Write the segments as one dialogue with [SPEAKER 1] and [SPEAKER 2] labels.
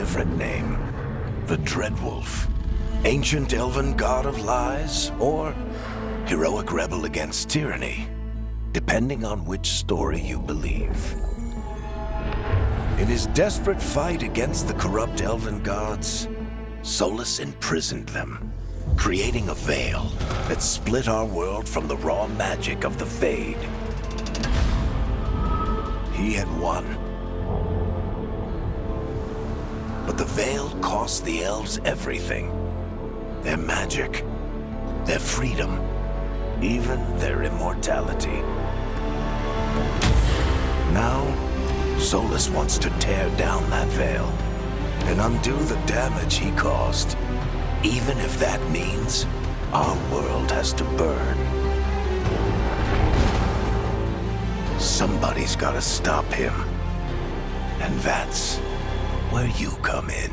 [SPEAKER 1] different name. The Dreadwolf, ancient elven god of lies, or heroic rebel against tyranny, depending on which story you believe. In his desperate fight against the corrupt elven gods, Solus imprisoned them, creating a veil that split our world from the raw magic of the Fade. He had won. But the veil cost the elves everything. Their magic, their freedom, even their immortality. Now, Solus wants to tear down that veil and undo the damage he caused, even if that means our world has to burn. Somebody's gotta stop him, and that's where you come in.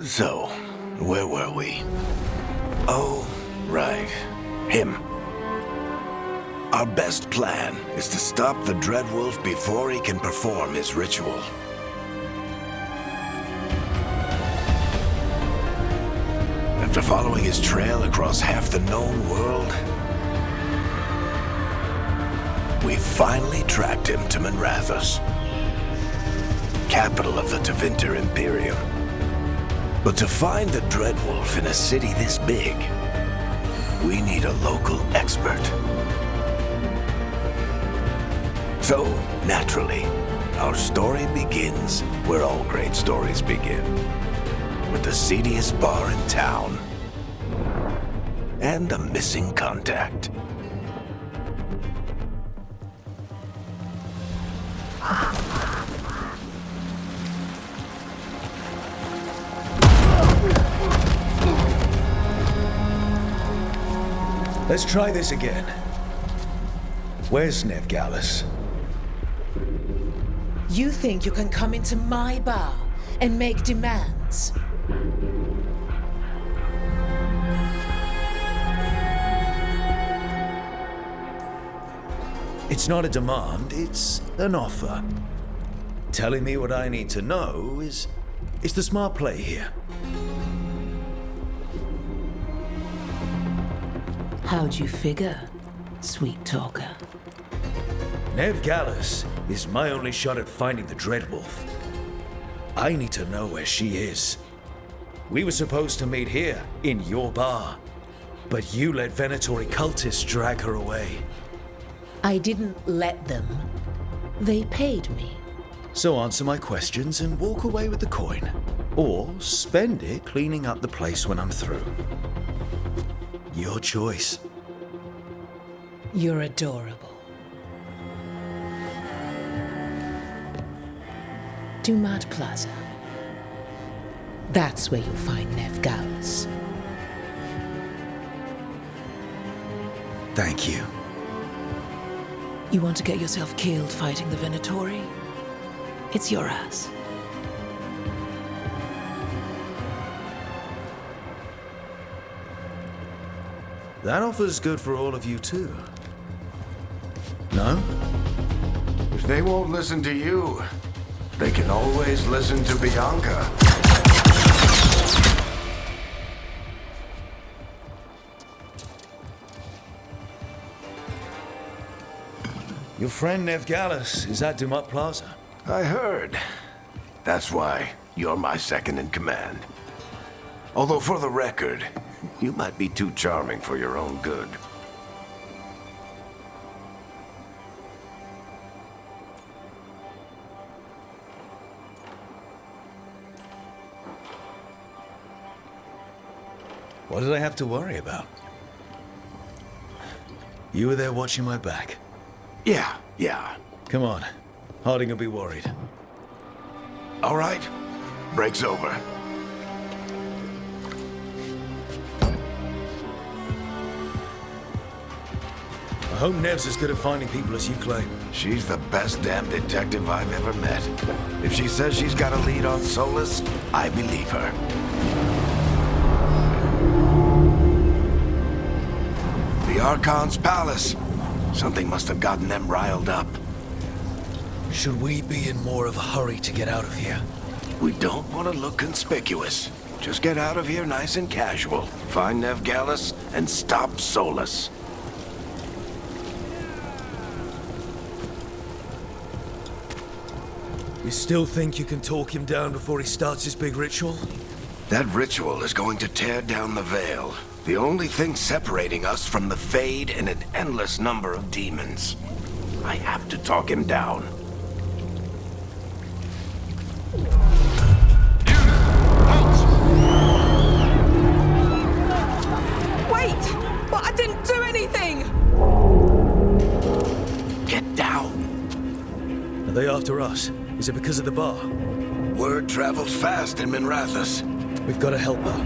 [SPEAKER 1] So, where were we? Oh, right. Him. Our best plan is to stop the Dreadwolf before he can perform his ritual. After following his trail across half the known world, we finally tracked him to Minrathous, capital of the Tevinter Imperium. But to find the Dreadwolf in a city this big, we need a local expert. So, naturally, our story begins where all great stories begin, with the seediest bar in town and a missing contact.
[SPEAKER 2] Let's try this again. Where's Veilguard?
[SPEAKER 3] You think you can come into my bar and make demands?
[SPEAKER 2] It's not a demand, it's an offer. Telling me what I need to know is the smart play here.
[SPEAKER 3] How'd you figure, sweet talker?
[SPEAKER 2] Veilguard is my only shot at finding the Dreadwolf. I need to know where she is. We were supposed to meet here, in your bar, but you let Venatori cultists drag her away.
[SPEAKER 3] I didn't let them. They paid me.
[SPEAKER 2] So answer my questions and walk away with the coin. Or spend it cleaning up the place when I'm through. Your choice.
[SPEAKER 3] You're adorable. Dumat Plaza. That's where you'll find Veilguard.
[SPEAKER 2] Thank you.
[SPEAKER 3] You want to get yourself killed fighting the Venatori? It's your ass.
[SPEAKER 2] That offer's good for all of you too. No?
[SPEAKER 1] If they won't listen to you, they can always listen to Bianca.
[SPEAKER 2] Your friend Veilguard is at Dumat Plaza.
[SPEAKER 1] I heard. That's why you're my second in command. Although for the record, you might be too charming for your own good.
[SPEAKER 2] What did I have to worry about? You were there watching my back.
[SPEAKER 1] Yeah.
[SPEAKER 2] Come on. Harding will be worried.
[SPEAKER 1] All right. Break's over.
[SPEAKER 2] I hope Nev's as good at finding people as you claim.
[SPEAKER 1] She's the best damn detective I've ever met. If she says she's got a lead on Solus, I believe her. The Archon's palace. Something must have gotten them riled up.
[SPEAKER 2] Should we be in more of a hurry to get out of here?
[SPEAKER 1] We don't want to look conspicuous. Just get out of here nice and casual. Find Veilguard and stop Solus.
[SPEAKER 2] You still think you can talk him down before he starts his big ritual?
[SPEAKER 1] That ritual is going to tear down the veil. The only thing separating us from the Fade and an endless number of demons. I have to talk him down.
[SPEAKER 3] Wait! But I didn't do anything!
[SPEAKER 1] Get down.
[SPEAKER 2] Are they after us? Is it because of the bar?
[SPEAKER 1] Word travels fast in Minrathous.
[SPEAKER 2] We've got to help her.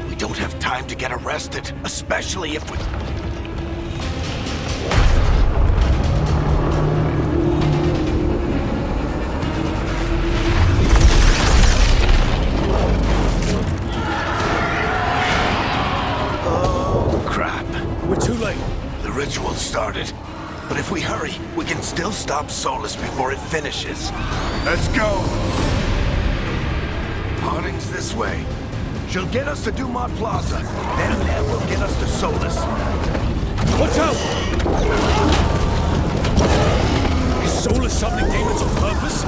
[SPEAKER 1] We don't have time to get arrested, especially if we... crowded. But if we hurry, we can still stop Solus before it finishes. Let's go! Harding's this way. She'll get us to Dumont Plaza. Then Nev will get us to Solus.
[SPEAKER 2] Watch out! Is Solus summoning demons on purpose?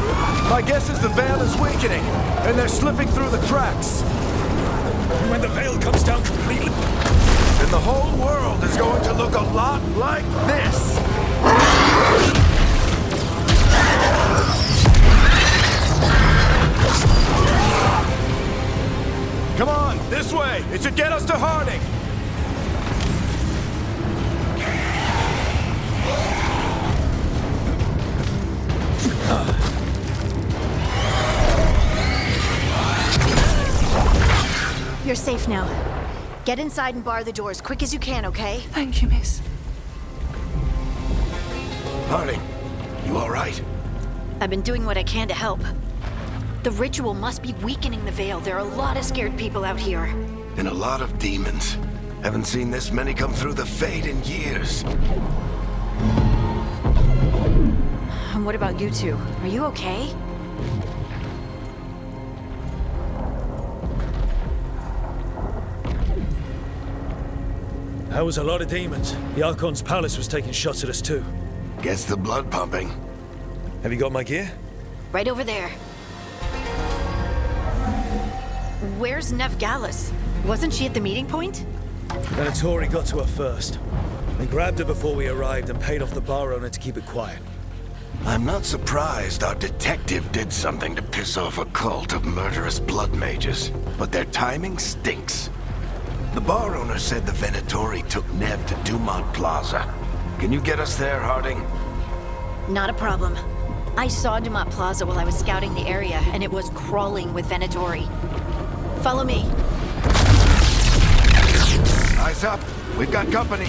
[SPEAKER 4] My guess is the Veil is weakening, and they're slipping through the cracks.
[SPEAKER 2] When the veil comes down completely...
[SPEAKER 4] And the whole world is going to look a lot like this! Come on, this way! It should get us to Harding!
[SPEAKER 5] You're safe now. Get inside and bar the doors quick as you can, okay?
[SPEAKER 3] Thank you, miss.
[SPEAKER 1] Harding, you all right?
[SPEAKER 5] I've been doing what I can to help. The ritual must be weakening the Veil. There are a lot of scared people out here.
[SPEAKER 1] And a lot of demons. Haven't seen this many come through the Fade in years.
[SPEAKER 5] And what about you two? Are you okay?
[SPEAKER 2] That was a lot of demons. The Archon's palace was taking shots at us too.
[SPEAKER 1] Gets the blood pumping.
[SPEAKER 2] Have you got my gear?
[SPEAKER 5] Right over there. Where's Nev Gallus? Wasn't she at the meeting point?
[SPEAKER 2] Venatori got to her first. They grabbed her before we arrived and paid off the bar owner to keep it quiet.
[SPEAKER 1] I'm not surprised our detective did something to piss off a cult of murderous blood mages, but their timing stinks. The bar owner said the Venatori took Nev to Dumont Plaza. Can you get us there, Harding?
[SPEAKER 5] Not a problem. I saw Dumont Plaza while I was scouting the area, and it was crawling with Venatori. Follow me.
[SPEAKER 1] Eyes up. We've got company.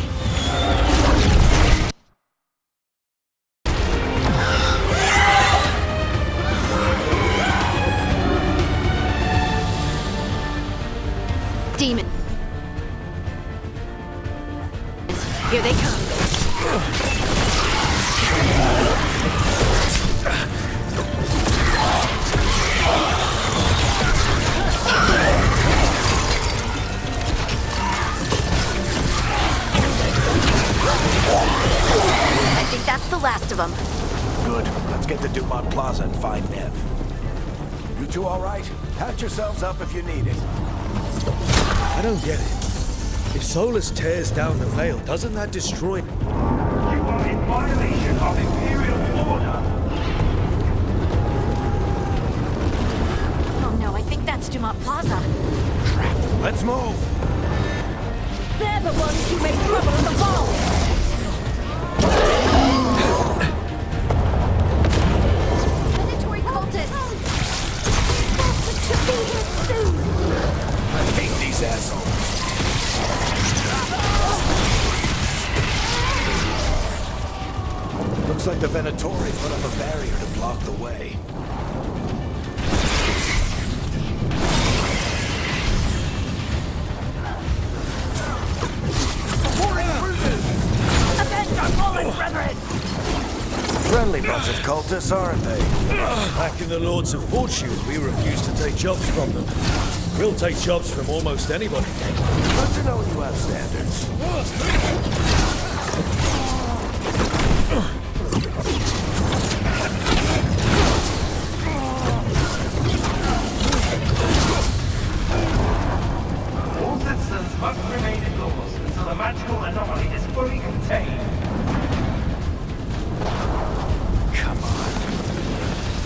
[SPEAKER 5] Demon. Here they come. I think that's the last of them.
[SPEAKER 1] Good. Let's get to Dumont Plaza and find Nev. You two all right? Patch yourselves up if you need it.
[SPEAKER 2] I don't get it. If Solus tears down the Veil, doesn't that destroy...
[SPEAKER 6] You are in violation of Imperial order.
[SPEAKER 5] Oh no, I think that's Dumont Plaza.
[SPEAKER 4] Let's move!
[SPEAKER 5] They're the ones who made trouble at the ball! Predatory cultists! To be here soon!
[SPEAKER 1] I hate these assholes. Looks like the Venatori put up a barrier to block the way.
[SPEAKER 5] Avenge our fallen brethren!
[SPEAKER 1] Friendly bunch of cultists, aren't they?
[SPEAKER 2] Back in the Lords of Fortune, we refused to take jobs from them. We'll take jobs from almost anybody.
[SPEAKER 1] Good to know you have standards.
[SPEAKER 6] All citizens must remain indoors until the magical anomaly is fully contained.
[SPEAKER 4] Come on.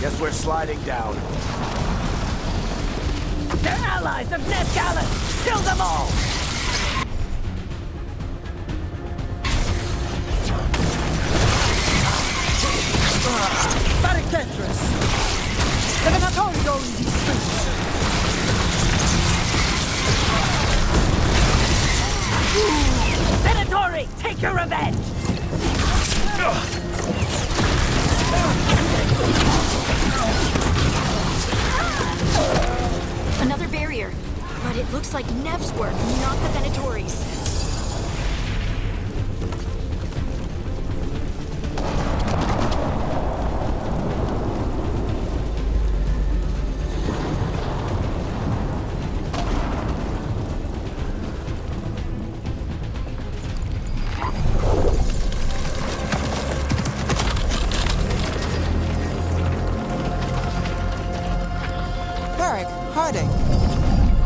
[SPEAKER 4] Guess we're sliding down.
[SPEAKER 5] They're allies of Nev Gallus! Kill them all!
[SPEAKER 7] Barricators! The Venatori go in these streets!
[SPEAKER 5] Venatori, take your revenge! Another barrier, but it looks like Nev's work, not the Venatori's.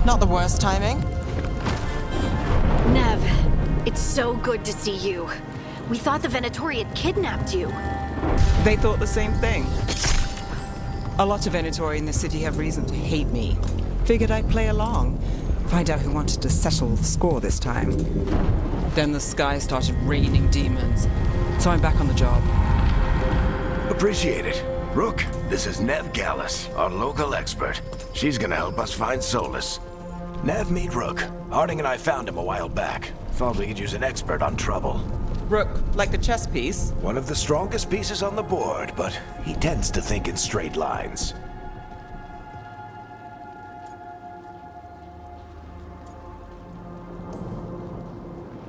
[SPEAKER 7] Not the worst timing.
[SPEAKER 5] Nev, it's so good to see you. We thought the Venatori had kidnapped you.
[SPEAKER 7] They thought the same thing. A lot of Venatori in the city have reason to hate me. Figured I'd play along. Find out who wanted to settle the score this time. Then the sky started raining demons. So I'm back on the job.
[SPEAKER 1] Appreciate it. Rook, this is Nev Gallus, our local expert. She's gonna help us find Solus. Nev, meet Rook. Harding and I found him a while back. Thought we could use an expert on trouble.
[SPEAKER 7] Rook, like the chess piece?
[SPEAKER 1] One of the strongest pieces on the board, but he tends to think in straight lines.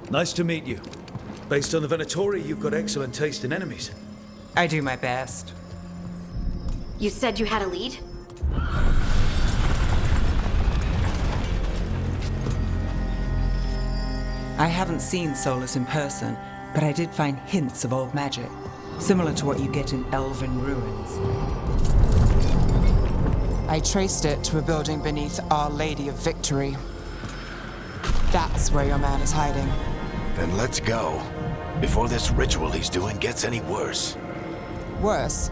[SPEAKER 2] Nice to meet you. Based on the Venatori, you've got excellent taste in enemies.
[SPEAKER 7] I do my best.
[SPEAKER 5] You said you had a lead?
[SPEAKER 7] I haven't seen Solus in person, but I did find hints of old magic, similar to what you get in elven ruins. I traced it to a building beneath Our Lady of Victory. That's where your man is hiding.
[SPEAKER 1] Then let's go. Before this ritual he's doing gets any worse.
[SPEAKER 7] Worse,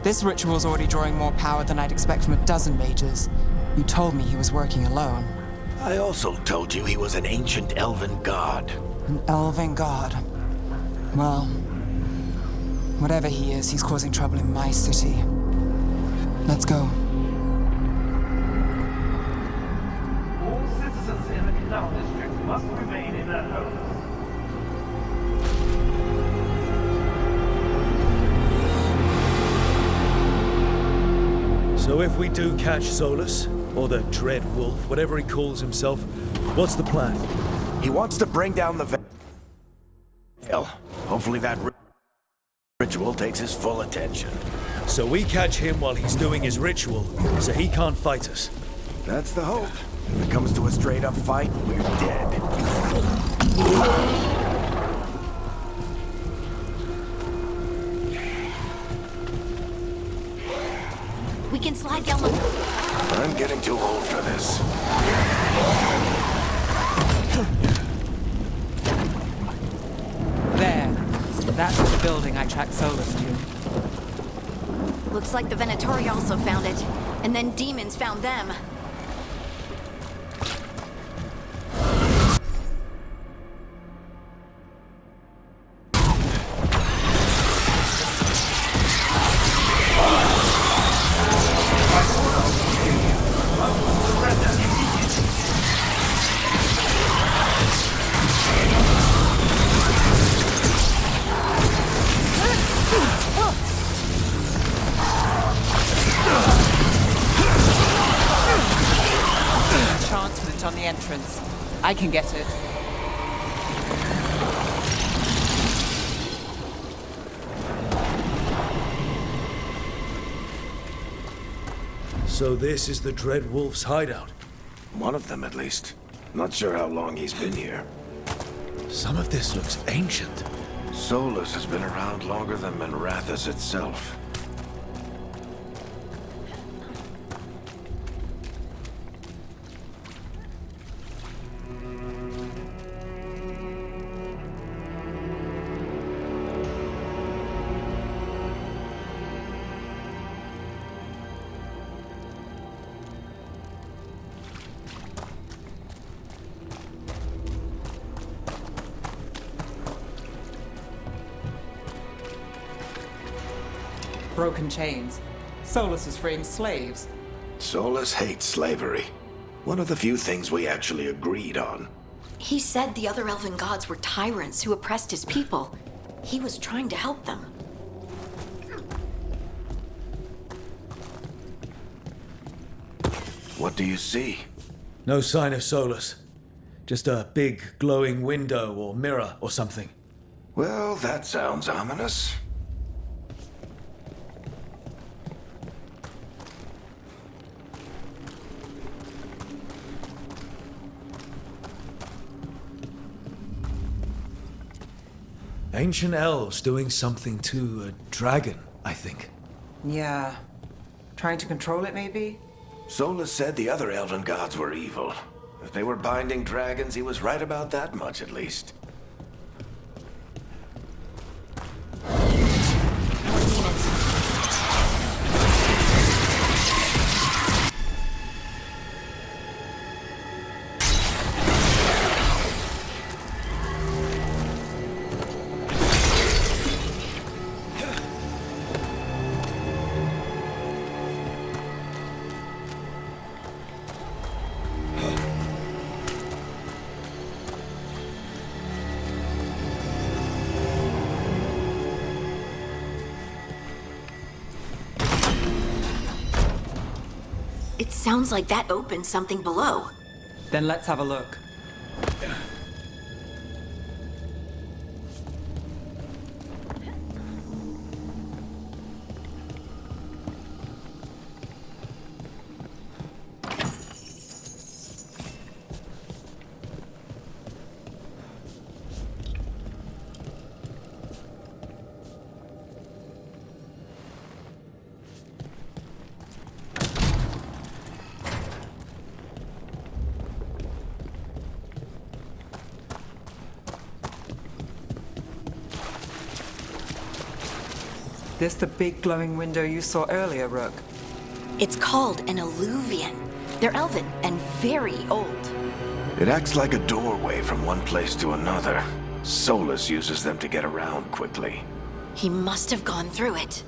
[SPEAKER 7] this ritual's already drawing more power than I'd expect from a dozen mages. You told me he was working alone.
[SPEAKER 1] I also told you he was an ancient elven god.
[SPEAKER 7] An elven god. Well, whatever he is, he's causing trouble in my city. Let's go.
[SPEAKER 6] All citizens in the Canal District must remain in their homes.
[SPEAKER 2] So if we do catch Solus, or the Dread Wolf, whatever he calls himself, what's the plan?
[SPEAKER 1] He wants to bring down the Veil. Hopefully that ritual takes his full attention.
[SPEAKER 2] So we catch him while he's doing his ritual, so he can't fight us.
[SPEAKER 1] That's the hope. If it comes to a straight-up fight, we're dead.
[SPEAKER 5] We can slide down the...
[SPEAKER 1] I'm getting too old for this.
[SPEAKER 7] There. That's the building I tracked Solus to.
[SPEAKER 5] Looks like the Venatori also found it. And then demons found them.
[SPEAKER 7] On the entrance. I can get it.
[SPEAKER 2] So this is the Dread Wolf's hideout.
[SPEAKER 1] One of them, at least. Not sure how long he's been here.
[SPEAKER 2] Some of this looks ancient.
[SPEAKER 1] Solus has been around longer than Manrathus itself.
[SPEAKER 7] Broken chains. Solus is freeing slaves.
[SPEAKER 1] Solus hates slavery. One of the few things we actually agreed on.
[SPEAKER 5] He said the other elven gods were tyrants who oppressed his people. He was trying to help them.
[SPEAKER 1] What do you see?
[SPEAKER 2] No sign of Solus. Just a big glowing window or mirror or something.
[SPEAKER 1] Well, that sounds ominous.
[SPEAKER 2] Ancient elves doing something to a dragon, I think.
[SPEAKER 7] Yeah. Trying to control it, maybe?
[SPEAKER 1] Solus said the other elven gods were evil. If they were binding dragons, he was right about that much, at least.
[SPEAKER 5] It sounds like that opened something below.
[SPEAKER 7] Then let's have a look. This the big glowing window you saw earlier, Rook?
[SPEAKER 5] It's called an alluvian. They're elven and very old.
[SPEAKER 1] It acts like a doorway from one place to another. Solus uses them to get around quickly.
[SPEAKER 5] He must have gone through it.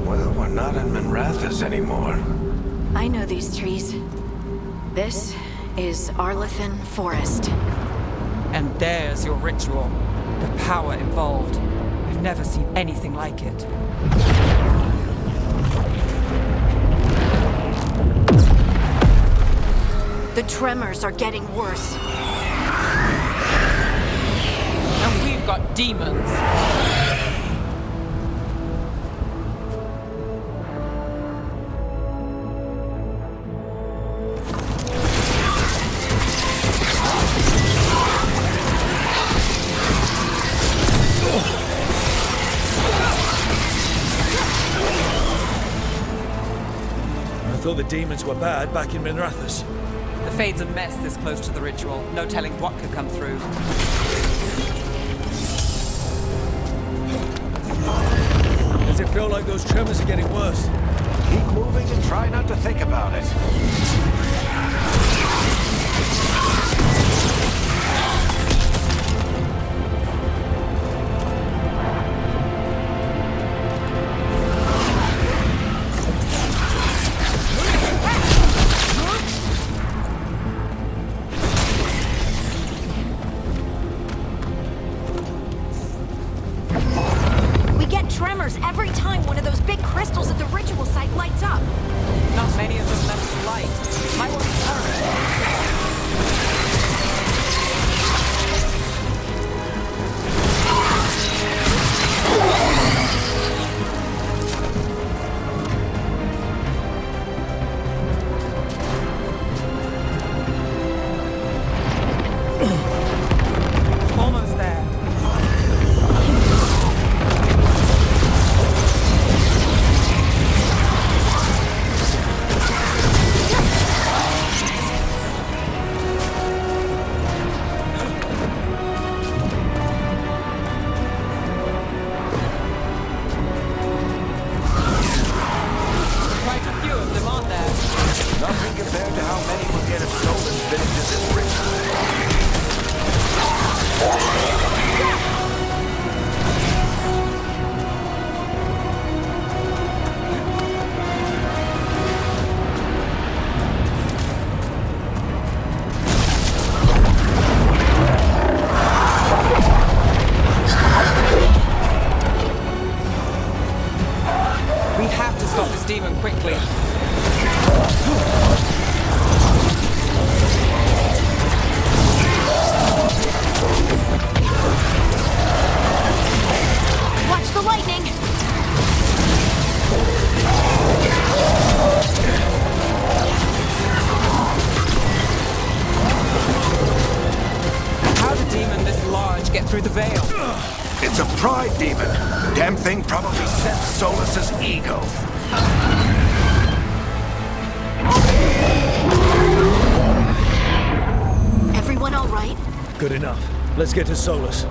[SPEAKER 1] Well, we're not in Minrathous anymore.
[SPEAKER 5] I know these trees. This is Arlethan Forest.
[SPEAKER 7] And there's your ritual. The power involved. I've never seen anything like it.
[SPEAKER 5] The tremors are getting worse.
[SPEAKER 7] And we've got demons.
[SPEAKER 2] I thought the demons were bad back in Minrathous.
[SPEAKER 7] The Fade's a mess this close to the ritual. No telling what could come through.
[SPEAKER 2] Does it feel like those tremors are getting worse?
[SPEAKER 1] Keep moving and try not to think about it.
[SPEAKER 5] We get tremors every time one of those big crystals at the ritual site lights up.
[SPEAKER 7] Not many of them left to light. Might want to turn. Almost there. Quite a few of them, aren't there?
[SPEAKER 1] Nothing compared to how many will get if Solus finishes this ritual.
[SPEAKER 7] We have to stop this demon quickly.
[SPEAKER 5] Watch the lightning!
[SPEAKER 7] How did a demon this large get through the veil?
[SPEAKER 4] It's a pride demon. The damn thing probably sets Solus's ego.
[SPEAKER 5] Everyone all right?
[SPEAKER 2] Good enough. Let's get to Solus.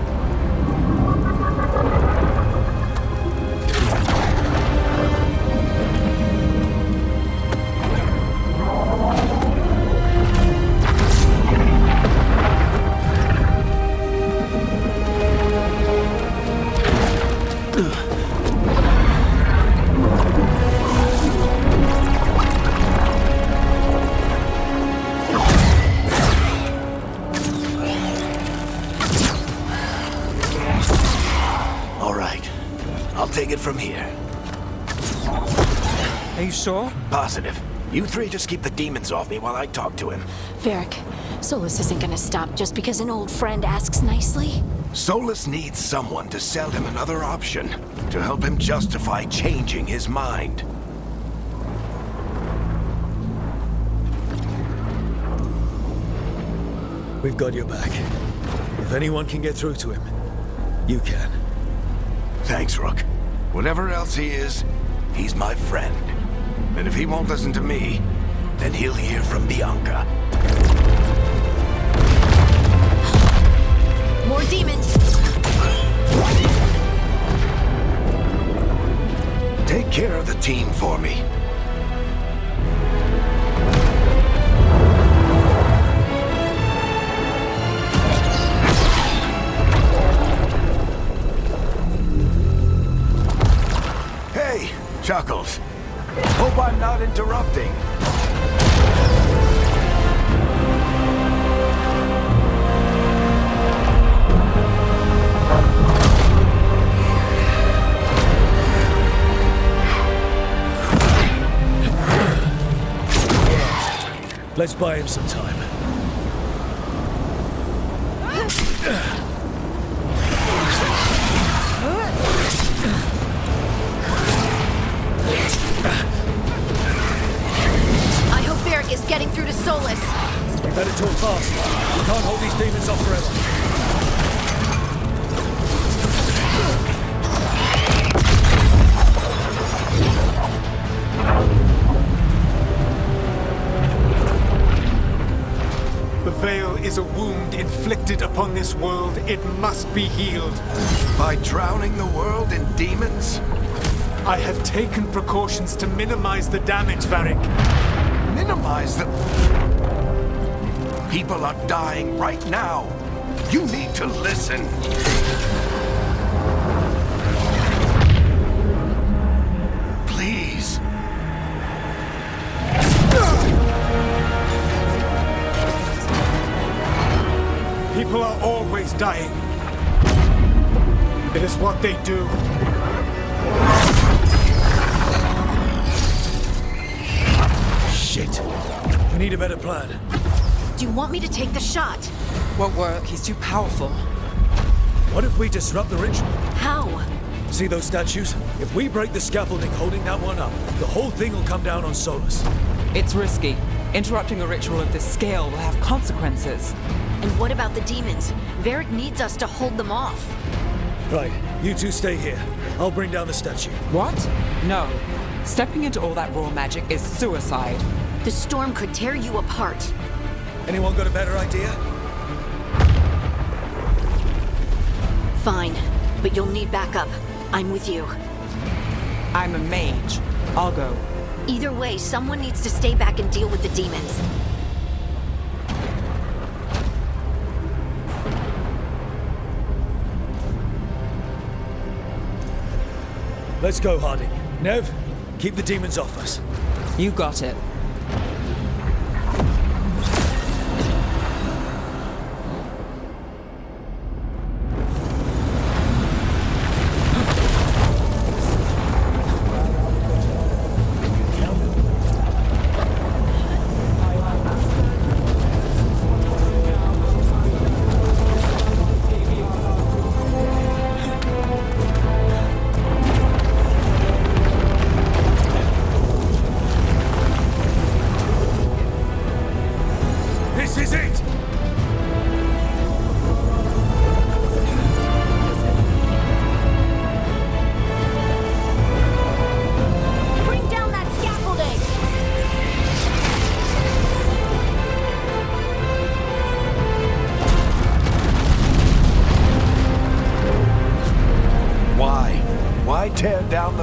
[SPEAKER 1] All right. I'll take it from here.
[SPEAKER 7] Are you sure?
[SPEAKER 1] Positive. You three just keep the demons off me while I talk to him.
[SPEAKER 5] Varric, Solus isn't gonna stop just because an old friend asks nicely.
[SPEAKER 1] Solus needs someone to sell him another option, to help him justify changing his mind.
[SPEAKER 2] We've got your back. If anyone can get through to him, you can.
[SPEAKER 1] Thanks, Rook. Whatever else he is, he's my friend. And if he won't listen to me, then he'll hear from Bianca.
[SPEAKER 5] More demons!
[SPEAKER 1] Take care of the team for me. Hey, Chuckles. Hope I'm not interrupting.
[SPEAKER 2] Let's buy him some time.
[SPEAKER 5] I hope Varric is getting through to Solus.
[SPEAKER 2] We better talk fast. We can't hold these demons off forever.
[SPEAKER 8] The veil is a wound inflicted upon this world. It must be healed.
[SPEAKER 1] By drowning the world in demons?
[SPEAKER 8] I have taken precautions to minimize the damage, Varric.
[SPEAKER 1] Minimize the... People are dying right now. You need to listen. Please.
[SPEAKER 8] People are always dying. It is what they do.
[SPEAKER 2] Shit. We need a better plan.
[SPEAKER 5] Do you want me to take the shot?
[SPEAKER 7] Won't work. He's too powerful.
[SPEAKER 2] What if we disrupt the ritual?
[SPEAKER 5] How?
[SPEAKER 2] See those statues? If we break the scaffolding holding that one up, the whole thing will come down on Solus.
[SPEAKER 7] It's risky. Interrupting a ritual of this scale will have consequences.
[SPEAKER 5] And what about the demons? Varric needs us to hold them off.
[SPEAKER 2] Right, you two stay here. I'll bring down the statue.
[SPEAKER 7] What? No. Stepping into all that raw magic is suicide.
[SPEAKER 5] The storm could tear you apart.
[SPEAKER 2] Anyone got a better idea?
[SPEAKER 5] Fine, but you'll need backup. I'm with you.
[SPEAKER 7] I'm a mage. I'll go.
[SPEAKER 5] Either way, someone needs to stay back and deal with the demons.
[SPEAKER 2] Let's go, Harding. Nev, keep the demons off us.
[SPEAKER 7] You got it.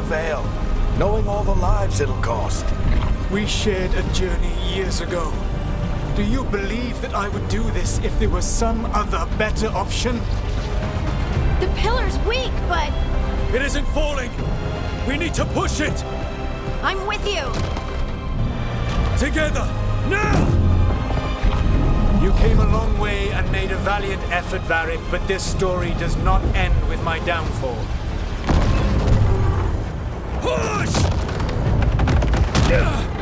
[SPEAKER 1] Veil, knowing all the lives it'll cost.
[SPEAKER 8] We shared a journey years ago. Do you believe that I would do this if there was some other better option?
[SPEAKER 5] The pillar's weak, but
[SPEAKER 2] It isn't falling! We need to push it!
[SPEAKER 5] I'm with you.
[SPEAKER 2] Together! Now!
[SPEAKER 8] You came a long way and made a valiant effort, Varric, but this story does not end with my downfall.
[SPEAKER 2] Push!
[SPEAKER 5] Let's go.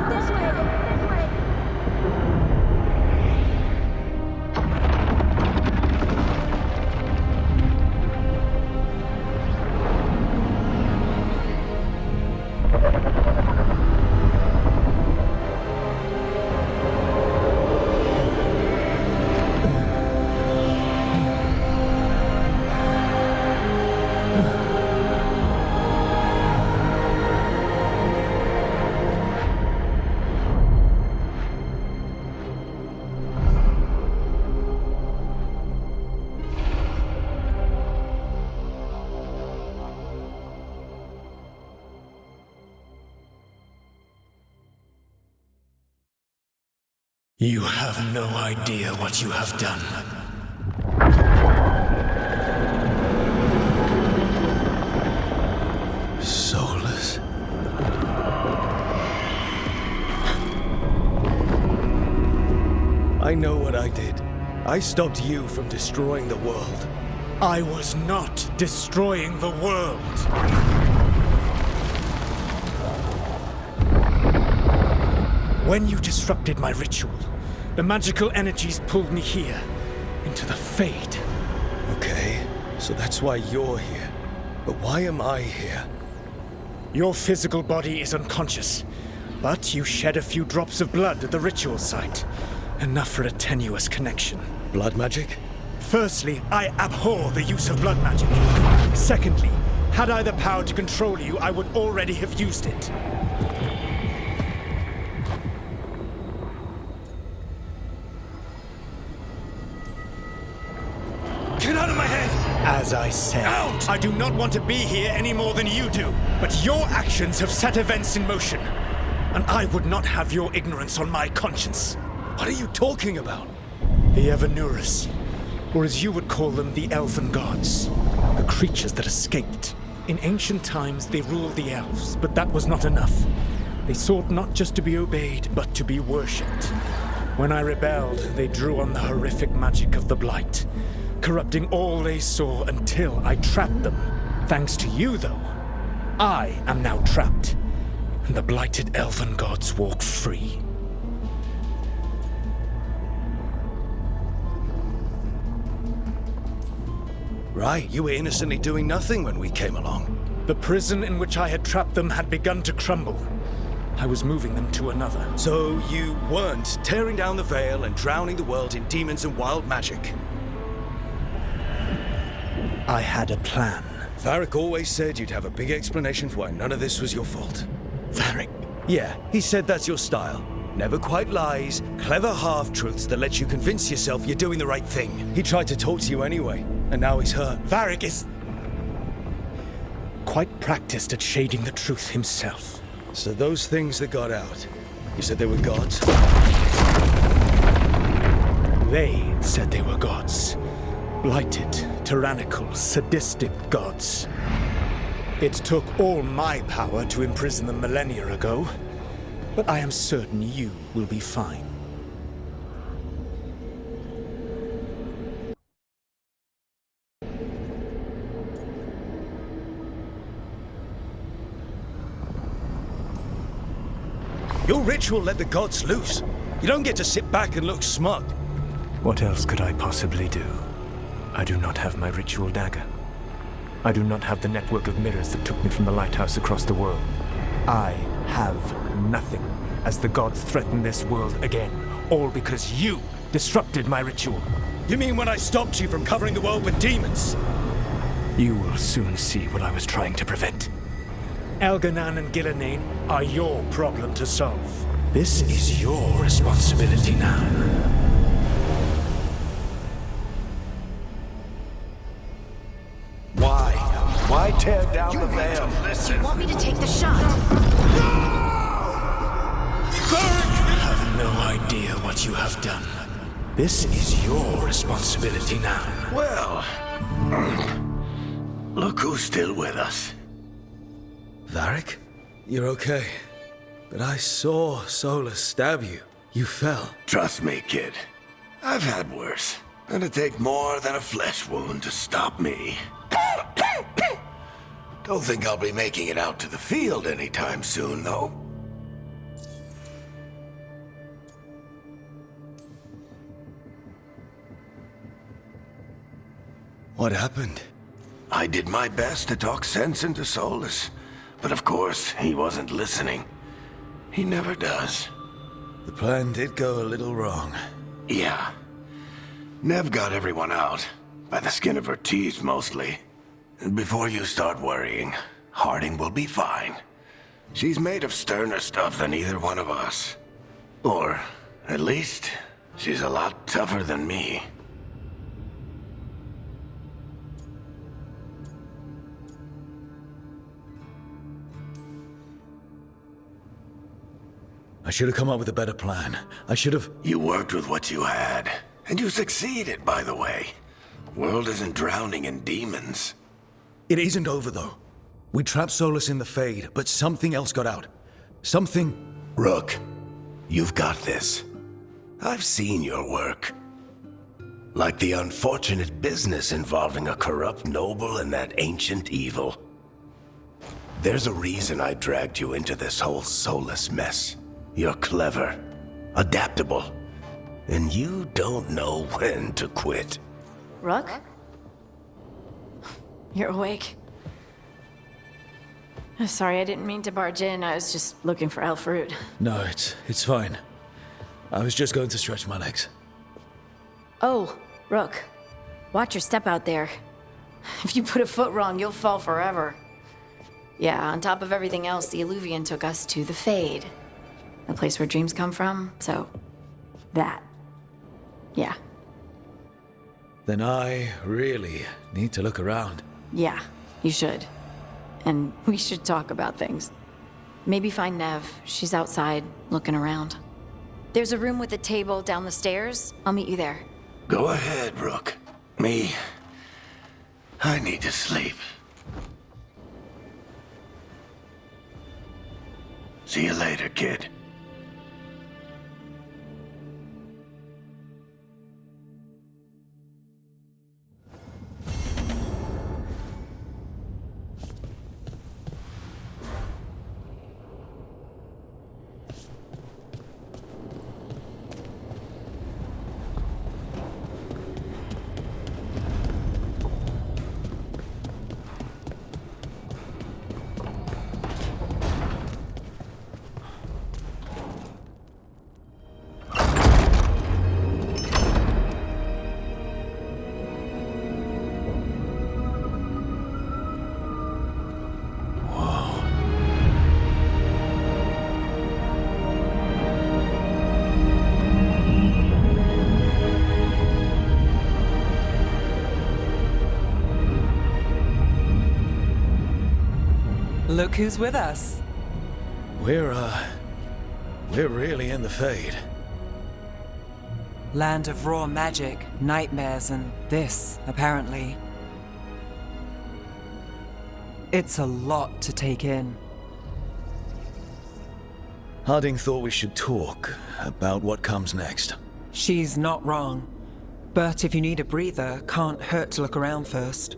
[SPEAKER 5] This way. This way.
[SPEAKER 8] You have no idea what you have done.
[SPEAKER 1] Soulless.
[SPEAKER 2] I know what I did. I stopped you from destroying the world.
[SPEAKER 8] I was not destroying the world. When you disrupted my ritual, the magical energies pulled me here, into the Fade.
[SPEAKER 2] Okay, so that's why you're here. But why am I here?
[SPEAKER 8] Your physical body is unconscious, but you shed a few drops of blood at the ritual site. Enough for a tenuous connection.
[SPEAKER 2] Blood magic?
[SPEAKER 8] Firstly, I abhor the use of blood magic. Secondly, had I the power to control you, I would already have used it.
[SPEAKER 2] Get out of my head!
[SPEAKER 8] As I said,
[SPEAKER 2] Out!
[SPEAKER 8] I do not want to be here any more than you do. But your actions have set events in motion. And I would not have your ignorance on my conscience.
[SPEAKER 2] What are you talking about?
[SPEAKER 8] The Evanurus, or as you would call them, the Elven Gods. The creatures that escaped. In ancient times, they ruled the elves, but that was not enough. They sought not just to be obeyed, but to be worshipped. When I rebelled, they drew on the horrific magic of the Blight, corrupting all they saw until I trapped them. Thanks to you, though, I am now trapped, and the blighted Elven Gods walk free.
[SPEAKER 2] Right, you were innocently doing nothing when we came along.
[SPEAKER 8] The prison in which I had trapped them had begun to crumble. I was moving them to another.
[SPEAKER 2] So you weren't tearing down the veil and drowning the world in demons and wild magic?
[SPEAKER 8] I had a plan.
[SPEAKER 2] Varric always said you'd have a big explanation for why none of this was your fault.
[SPEAKER 8] Varric,
[SPEAKER 2] Yeah, he said that's your style. Never quite lies, clever half-truths that let you convince yourself you're doing the right thing. He tried to talk to you anyway, and now he's hurt.
[SPEAKER 8] Varric is quite practiced at shading the truth himself.
[SPEAKER 2] So those things that got out, you said they were gods?
[SPEAKER 8] They said they were gods. Blighted, tyrannical, sadistic gods. It took all my power to imprison them millennia ago, but I am certain you will be fine.
[SPEAKER 2] Your ritual let the gods loose. You don't get to sit back and look smug.
[SPEAKER 8] What else could I possibly do? I do not have my ritual dagger. I do not have the network of mirrors that took me from the lighthouse across the world. I have nothing as the gods threaten this world again, all because you disrupted my ritual.
[SPEAKER 2] You mean when I stopped you from covering the world with demons?
[SPEAKER 8] You will soon see what I was trying to prevent. Elganan and Gillenane are your problem to solve. This is your responsibility now.
[SPEAKER 1] Why tear down the veil?
[SPEAKER 5] Do you want me to take the shot?
[SPEAKER 8] You have no idea what you have done. This is your responsibility now.
[SPEAKER 1] Well, look who's still with us.
[SPEAKER 2] Varric? You're okay. But I saw Solus stab you. You fell.
[SPEAKER 1] Trust me, kid. I've had worse. It'd take more than a flesh wound to stop me. Don't think I'll be making it out to the field anytime soon, though.
[SPEAKER 2] What happened?
[SPEAKER 1] I did my best to talk sense into Solus, but of course, he wasn't listening. He never does.
[SPEAKER 2] The plan did go a little wrong.
[SPEAKER 1] Yeah. Nev got everyone out, by the skin of her teeth mostly. And before you start worrying, Harding will be fine. She's made of sterner stuff than either one of us. Or, at least, she's a lot tougher than me.
[SPEAKER 2] I should have come up with a better plan. I should have...
[SPEAKER 1] You worked with what you had, and you succeeded, by the way. World isn't drowning in demons.
[SPEAKER 2] It isn't over, though. We trapped Solus in the Fade, but something else got out. Something...
[SPEAKER 1] Rook, you've got this. I've seen your work. Like the unfortunate business involving a corrupt noble and that ancient evil. There's a reason I dragged you into this whole Solus mess. You're clever, adaptable, and you don't know when to quit.
[SPEAKER 5] Rook? You're awake. Sorry, I didn't mean to barge in. I was just looking for Elfroot.
[SPEAKER 2] No, it's fine. I was just going to stretch my legs.
[SPEAKER 5] Oh, Rook. Watch your step out there. If you put a foot wrong, you'll fall forever. Yeah, on top of everything else, the Illuvian took us to the Fade. The place where dreams come from, so... that. Yeah.
[SPEAKER 2] Then I really need to look around.
[SPEAKER 5] Yeah, you should. And we should talk about things. Maybe find Nev. She's outside, looking around. There's a room with a table down the stairs. I'll meet you there.
[SPEAKER 1] Go ahead, Rook. Me, I need to sleep. See you later, kid.
[SPEAKER 7] Look who's with us.
[SPEAKER 2] We're really in the Fade.
[SPEAKER 7] Land of raw magic, nightmares, and this, apparently. It's a lot to take in.
[SPEAKER 2] Harding thought we should talk about what comes next.
[SPEAKER 7] She's not wrong. But if you need a breather, can't hurt to look around first.